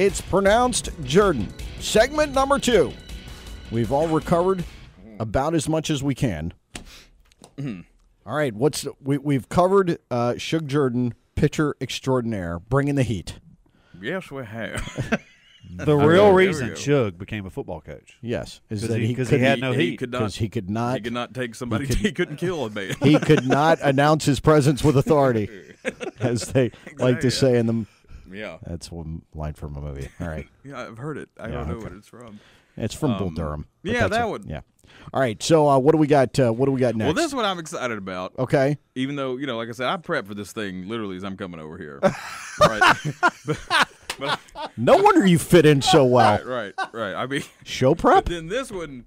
It's pronounced Jordan. Segment number 2. We've all recovered about as much as we can. All right, we've covered Shug Jordan, pitcher extraordinaire, bringing the heat. Yes, we have. The real reason Shug became a football coach. Yes, is Because that he had no heat. Because he could not. He could not take somebody. He couldn't kill a man. He could not announce his presence with authority, as they like to say in the. Yeah, that's one line from a movie. All right. Yeah, I've heard it. I don't know what it's from. It's from Bull Durham. Yeah, that one. Yeah. All right. So what do we got? What do we got next? Well, this is what I'm excited about. Okay. Even though, like I said, I prepped for this thing literally as I'm coming over here. Right. but, no wonder you fit in so well. Right. I mean, show prep. Then this one,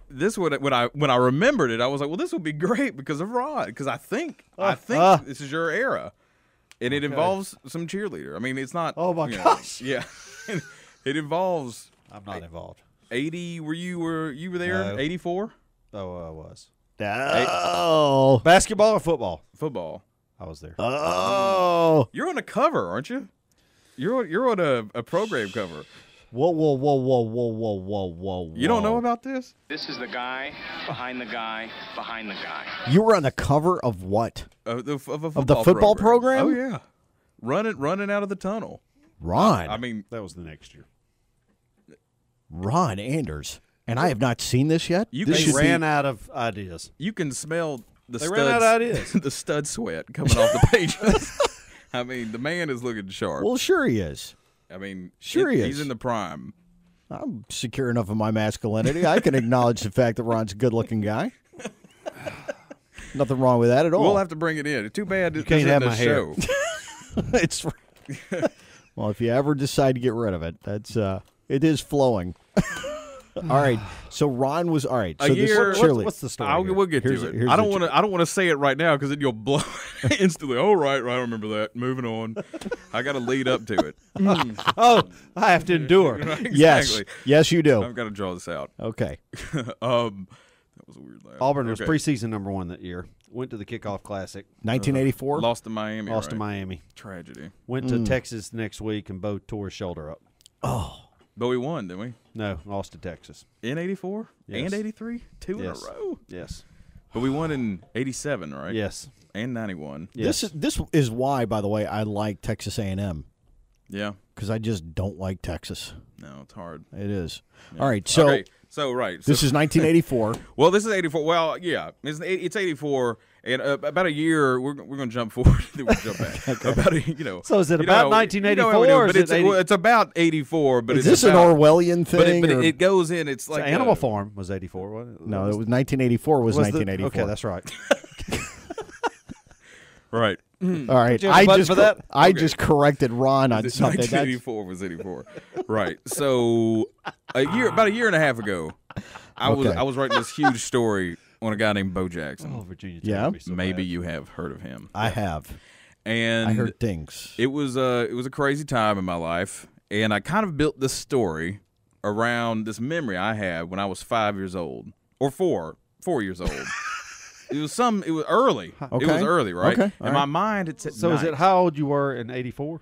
when I remembered it, I was like, well, this would be great because of Rod. Because I think this is your era, and it involves some cheerleader. I mean, it's not. Oh my gosh. Yeah. It involves. I'm not involved. 80. You were there? No. 84. Oh, I was. Oh. Basketball or football? Football. I was there. Oh. You're on a cover, aren't you? You're on a program cover. Whoa. You don't know about this? This is the guy behind the guy behind the guy. You were on the cover of what? Of the football program? Oh, yeah. Running out of the tunnel. Ron. I mean, that was the next year. Ron Anders. And I have not seen this yet. They ran out of ideas. You can smell They ran out of ideas. the stud sweat coming off the pages. I mean, the man is looking sharp. Well, sure he is. I mean, he is. He's in the prime. I'm secure enough in my masculinity. I can acknowledge the fact that Ron's a good-looking guy. Nothing wrong with that at all. We'll have to bring it in. Too bad you can't have my hair. It's well, if you ever decide to get rid of it, that's it is flowing. All right. So Ron was all right. So what's the story? We'll get to it. I don't want to say it right now because then you'll blow it instantly. Oh, right. I remember that. Moving on. I got to lead up to it. Oh, I have to endure. Exactly. Yes, you do. I've got to draw this out. Okay. That was a weird laugh. Auburn was preseason #1 that year. Went to the Kickoff Classic. 1984. Lost to Miami. Lost to Miami. Tragedy. Went to Texas next week and Bo tore his shoulder up. Oh. But we won, didn't we? No, lost to Texas. In 84? Yes. And 83? Two in a row? Yes. But we won in 87, right? Yes. And 91. Yes. This is why, by the way, I like Texas A&M. Yeah. Because I just don't like Texas. No, it's hard. It is. Yeah. All right. So, okay. So this is 1984. Well, this is 84. Well, yeah. It's 84. And about a year, we're going to jump forward. Then we'll jump back. Okay. So is it about 1984? But it's about 84. But is this an Orwellian thing? But it goes in. It's like Animal Farm was 84, wasn't it? No, it was 1984 was 1984. Okay, that's right. Right. All right. I just corrected Ron on something. 1984 was 84. Right. So about a year and a half ago, I was writing this huge story on a guy named Bo Jackson. Oh, Virginia. Yeah. Maybe you have heard of him. I have. And I heard things. It was a crazy time in my life, and I kind of built this story around this memory I had when I was 5 years old, or 4 years old. It was early. Okay. It was early, right? Okay. In my mind, it's at So night. is it how old you were in 84?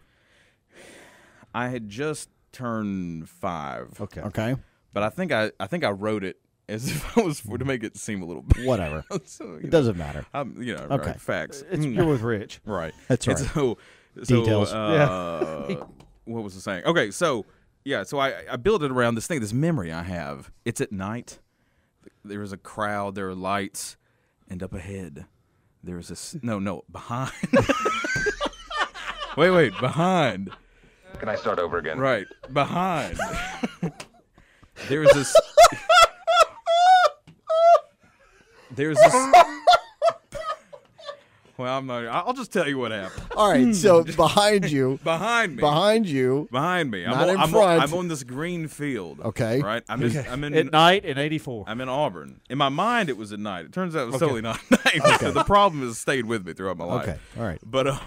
I had just turned 5. Okay. But I think I wrote it as if I was to make it seem a little bit. Whatever. So, it doesn't matter. Okay. Right, facts. You're with Rich. Right. That's right. And so Details. What was the saying? Okay, so I built it around this memory I have. It's at night. There is a crowd. There are lights, and up ahead, there is behind. wait, behind. Can I start over again? Right, behind. There's this. Well, I'm not. I'll just tell you what happened. All right. So behind you. Behind me. Behind you. Behind me. Not in front. I'm on this green field. Okay. Right. I'm in at night in 84. I'm in Auburn. In my mind, it was at night. It turns out it was totally not at night. So the problem has stayed with me throughout my life. Okay. All right. But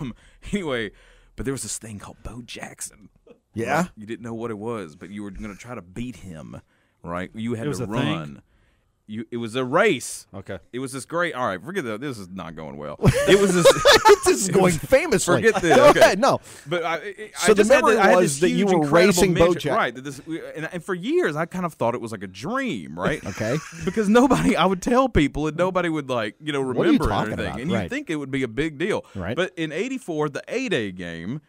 anyway, there was this thing called Bo Jackson. Yeah. Right? You didn't know what it was, but you were going to try to beat him. Right. You had was to a run. thing? it was a race. Okay. It was this great. All right, forget that. This is not going well. It was this. This is going famously. Forget this. Go Okay. ahead. No. But So the memory was that you were racing Bojack. Right. And for years, I kind of thought it was like a dream, right? Okay. Because I would tell people, and nobody would remember What are you it or talking anything. about? And Right. you'd think it would be a big deal. Right. But in '84, the A-Day game.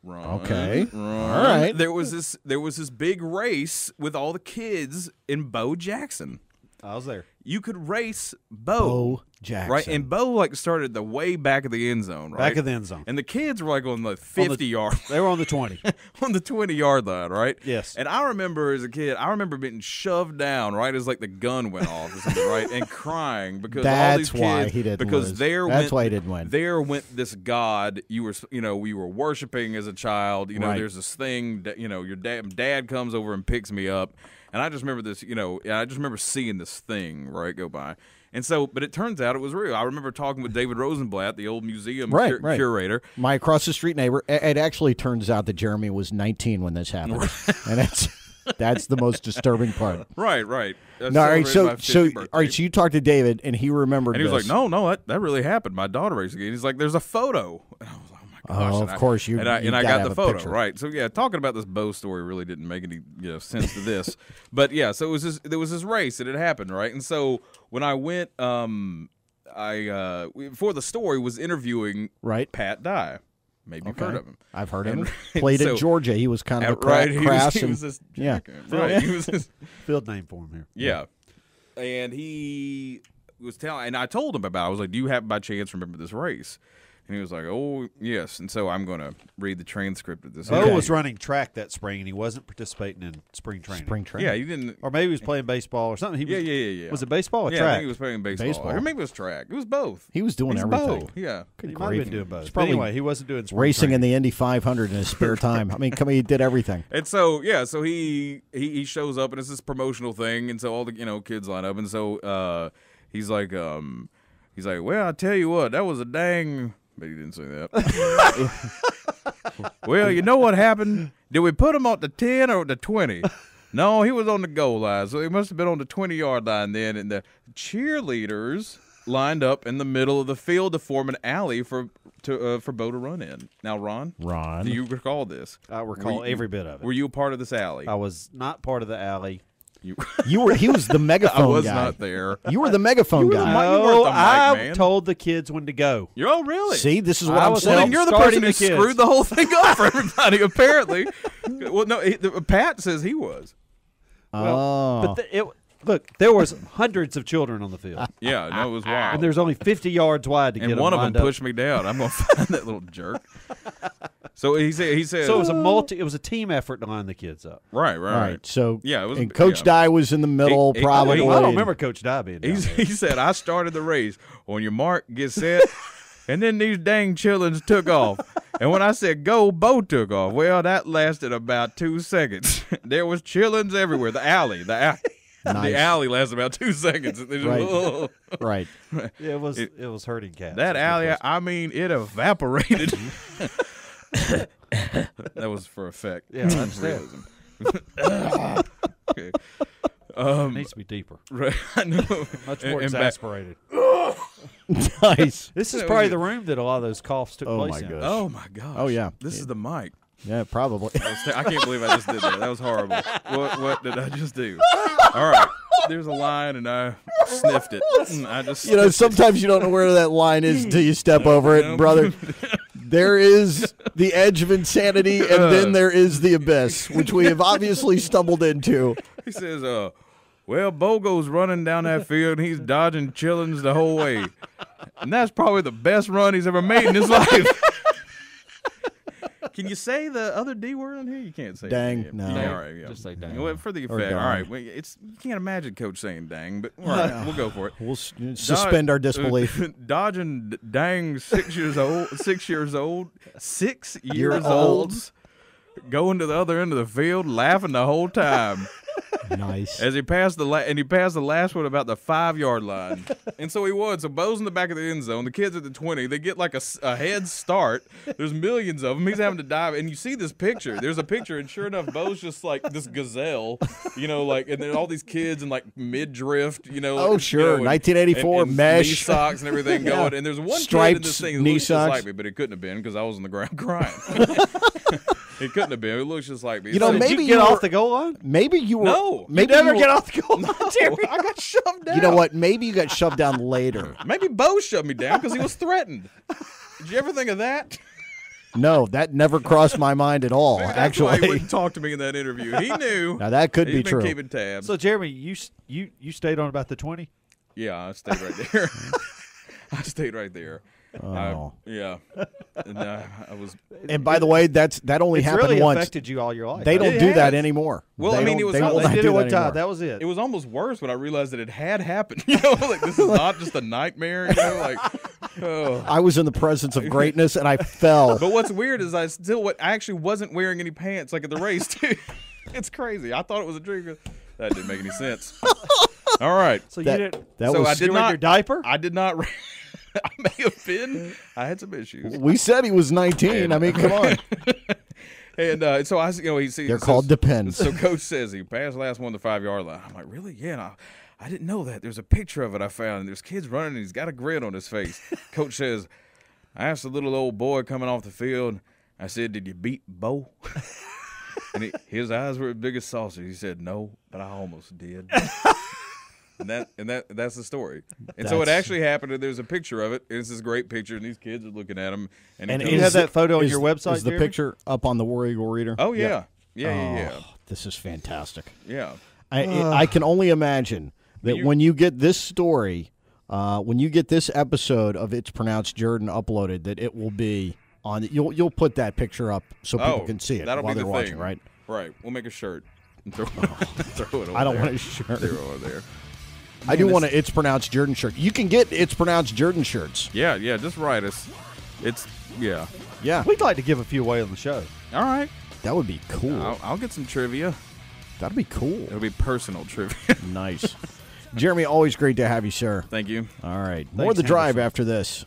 Okay. All right. There was this big race with all the kids in Bo Jackson. I was there. You could race Bo Jackson. right? And Bo started the way back of the end zone, right? Back of the end zone. And the kids were on the 50-yard, They were on the 20. on the 20-yard line, right? Yes. And I remember as a kid, being shoved down right as the gun went off, or something, right, and crying because all these That's why kids, he didn't because lose. That's why he didn't win. There went this God we were worshiping as a child. Right. There's this thing that your dad comes over and picks me up, and I just remember this. I just remember seeing this thing go by. And so, but it turns out it was real. I remember talking with David Rosenblatt, the old museum curator. My across the street neighbor. It actually turns out that Jeremy was 19 when this happened. And that's the most disturbing part. Right. No, all right, so you talked to David, and he remembered and he was this. like, no, that really happened. My daughter raced again. He's like, there's a photo. And I was like, oh my gosh. Oh, of course, you I gotta got have the a photo, picture. right? So yeah, talking about this Bo story really didn't make any sense to this, but yeah, so there was this race that had happened, right? And so when I went, before the story was interviewing Pat Dye. Maybe you've heard of him. I've heard of him. Played at Georgia. He was kind of a crass. He was this right. He was this Field name for him here. Yeah. And he was telling, and I told him about it. I was like, do you happen by chance remember this race? And he was like, oh, yes. And so I'm going to read the transcript of this. Bo was running track that spring, and he wasn't participating in spring training. Yeah, he didn't. Or maybe he was playing baseball or something. Yeah. Was it baseball or track? track? I think he was playing baseball. Or maybe it was track. It was both. He was doing everything. Both. Yeah. He might have been doing both. Probably anyway, he wasn't doing spring racing training. in the Indy 500 in his spare time. I mean, he did everything. And so, yeah, so he shows up, and it's this promotional thing, and so all the kids line up, and so he's like, well, I tell you what, that was a dang. But he didn't say that. Well, you know what happened? Did we put him on the 10 or the 20? No, he was on the goal line, so he must have been on the 20-yard line then. And the cheerleaders lined up in the middle of the field to form an alley for Bo to run in. Now, Ron, do you recall this? I recall every bit of it. Were you a part of this alley? I was not part of the alley. You were. He was the megaphone guy. I was not there. You were the megaphone guy. No, I told the kids when to go. Oh, really? See, this is what I'm saying. Well, then you're the person who screwed the whole thing up for everybody, apparently. Well, no, Pat says he was. Well, but look, there was hundreds of children on the field. Yeah, no, it was wild. And there's only 50 yards wide to get them. And one of them lined up. pushed me down. I'm going to find that little jerk. So he said. So it was a team effort to line the kids up. Right. So yeah, it was. And Coach Dye was in the middle, probably. I don't remember Coach Dye being down there. He said, "I started the race. On your mark, get set." And then these dang chillins took off. And when I said go, Bo took off. Well, that lasted about 2 seconds. There was chillins everywhere. The alley. Nice. The alley lasted about 2 seconds. Right. Right. Yeah, it was hurting cats. That alley, I mean, it evaporated. That was for effect. Yeah, that's realism. Okay. It needs to be deeper. Right. I know. Much more exasperated. Nice. This is probably the room that a lot of those coughs took place in. Oh, my gosh. Oh, yeah. This is the mic. Yeah, probably. I can't believe I just did that. That was horrible. What did I just do? All right. There's a line, and I sniffed it. I just sometimes you don't know where that line is until you step over it, brother. There is the edge of insanity, and then there is the abyss, which we have obviously stumbled into. He says, well, Bogo's running down that field, and he's dodging chillins the whole way. And that's probably the best run he's ever made in his life. Can you say the other D word on here? You can't say dang. It. No. Yeah, all right, yeah. Just say dang. Well, for the Or effect. All darn. right. Well, you can't imagine Coach saying dang, but all right, we'll go for it. We'll suspend our disbelief. Dodging dang 6 years old, 6 years old, 6 years old. olds, going to the other end of the field, laughing the whole time. Nice. As he passed the last one about the 5-yard line, and so he won. So Bo's in the back of the end zone. The kids at the 20. They get like a head start. There's millions of them. He's having to dive, and you see this picture. There's a picture, and sure enough, Bo's just like this gazelle, like, and then all these kids in like midriff, Oh, sure, 1984 and mesh knee socks and everything going. And there's one kid in this thing that looks just like me, but it couldn't have been because I was on the ground crying. It couldn't have been. It looks just like me. Maybe you get off the goal line. Maybe you were. No, maybe you never get off the goal line. I got shoved down. You know what? Maybe you got shoved down later. Maybe Bo shoved me down because he was threatened. Did you ever think of that? No, that never crossed my mind at all. Maybe that's actually, why he wouldn't talk to me in that interview. He knew. Now that could He's be been true. Keeping tabs. So Jeremy, you stayed on about the 20. Yeah, I stayed right there. I stayed right there. Oh. Yeah. And I was. And by the way, that only It's happened really once. affected you all your life. They don't It do has. that anymore. Well, They I mean, don't- it was they not- will they not did do it that one time. anymore. That was it. It was almost worse when I realized that it had happened. Like this is not just a nightmare. Like, oh. I was in the presence of greatness and I fell. But what's weird is I actually wasn't wearing any pants like at the race too. It's crazy. I thought it was a dream. That didn't make any sense. All right. So That- you didn't. that so was- I did you were in not. your diaper? I did not. I may have been. I had some issues. We said he was 19. I mean, come on. And so I, he sees. They're called depends. So coach says he passed the last one to the 5-yard line. I'm like, really? Yeah. And I didn't know that. There's a picture of it I found. And there's kids running. And he's got a grin on his face. Coach says, I asked the little old boy coming off the field. I said, did you beat Bo? And his eyes were as big as saucers. He said, no, but I almost did. That's the story. And so it actually happened, and there's a picture of it. And it's this great picture, and these kids are looking at him. And you have that photo on is- your website, Is the Jeremy? picture up on the War Eagle Reader? Oh, yeah. Yeah. Oh, this is fantastic. Yeah. I can only imagine that when you get this story, when you get this episode of It's Pronounced Jordan uploaded, that it will be on. You'll put that picture up so people can see it that'll while be they're the watching, thing. right? Right. We'll make a shirt and throw it over I don't there. want a shirt. Throw it over there. I do want a It's Pronounced Jordan shirt. You can get It's Pronounced Jordan shirts. Yeah. Just write us. Yeah. Yeah, We'd like to give a few away on the show. All right. that would be cool. I'll get some trivia. That'd be cool. It'll be personal trivia. Nice. Jeremy, always great to have you, sir. Thank you. All right. More of the Thanks, drive Henderson. after this.